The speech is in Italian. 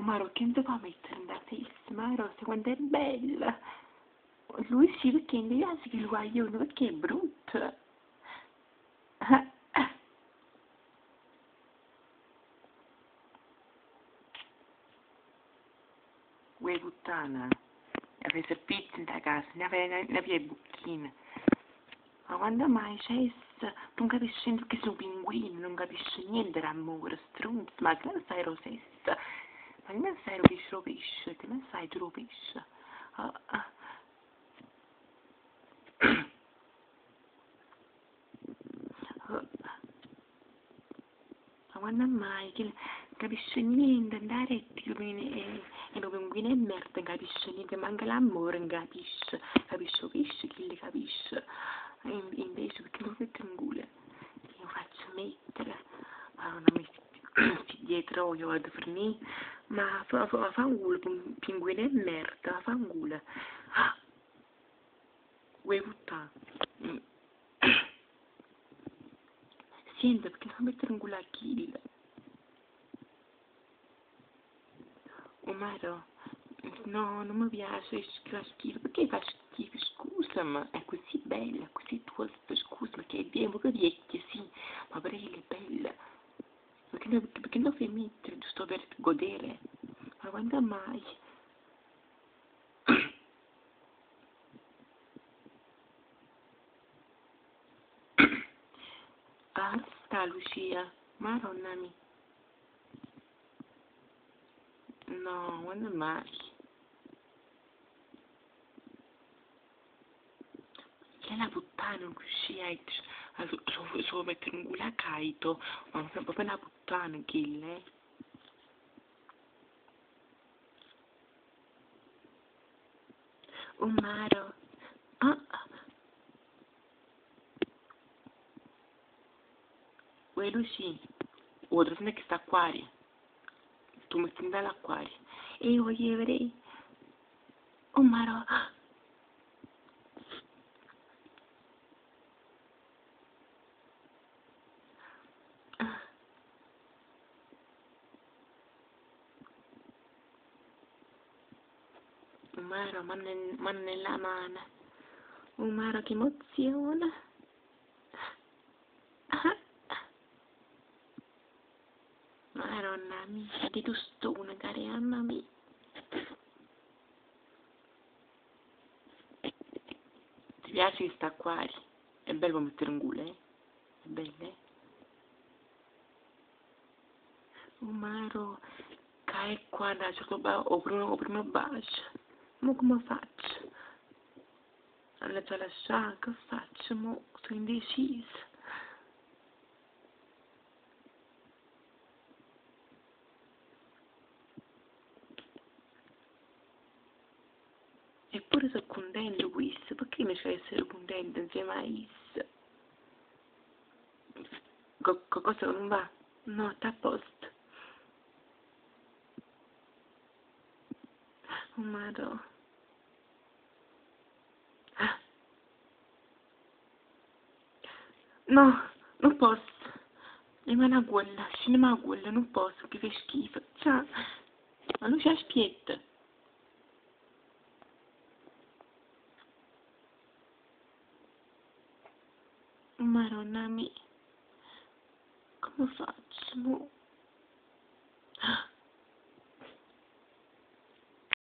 Maro, che non ti fa mettere in da testa, Maro, sai quanto è bella. Lui sì, perché in piace che il guaglione, perché è brutto. Uè puttana, aveva servizio in da casa, ne aveva i bucchini. Ma quando mai c'è, non capisci che sono pinguini, non capisci niente d'amore, strunz, ma che non sai rosessa, ma che non sai pesce, che non sai tu pesce. Ah, ah. Ma quando mai, che non capisci niente, andare e lo pinguino è merda, non capisce niente, manca l'amore, non capisce, capisce pesce, chi le capisce. E invece perché lo metto in culo, io faccio mettere, ma non mi dietro io vado a fornire, ma fa un culo, pinguino è merda, fa un culo. Vuoi puttana? Senti, perché fa mettere in culo a kill? Omaro, no, non mi piace, fa schifo, perché fa schifo, scusa, ma è così bella, così tua, scusa, perché è un po' vecchia, sì, ma per lei è bella, perché non fai mettere, giusto per godere, ma quando mai? Ah, sta Lucia, Madonna mia, no, quando mai? Che è la puttana, non riuscì so mettere un culo a Kaito, ma è proprio una puttana, kill, Omaro, ah, uè Lucia, outra onde é que está aquário? Tu me tens dado aquário. Eu olhei, Omaro, Umaro, mano nella mano. Umaro, che emozione. Madonna mia, che tostone, carianna mia. Ti piace questo acquario? È bello mettere un culo, eh? È bello, eh? Umaro, cai qua, da certo o primo bacio. Ma come faccio? Allora già lasciare, che faccio? Mo sono indecisa. Eppure sono contento questo, perché mi c'è essere contento insieme a isso? Cosa non va? No, sta a posto. Oh madò. No, non posso. Rimane a quella, scende a quella, non posso, che fa schifo. Ciao. Ma lui c'ha spietta.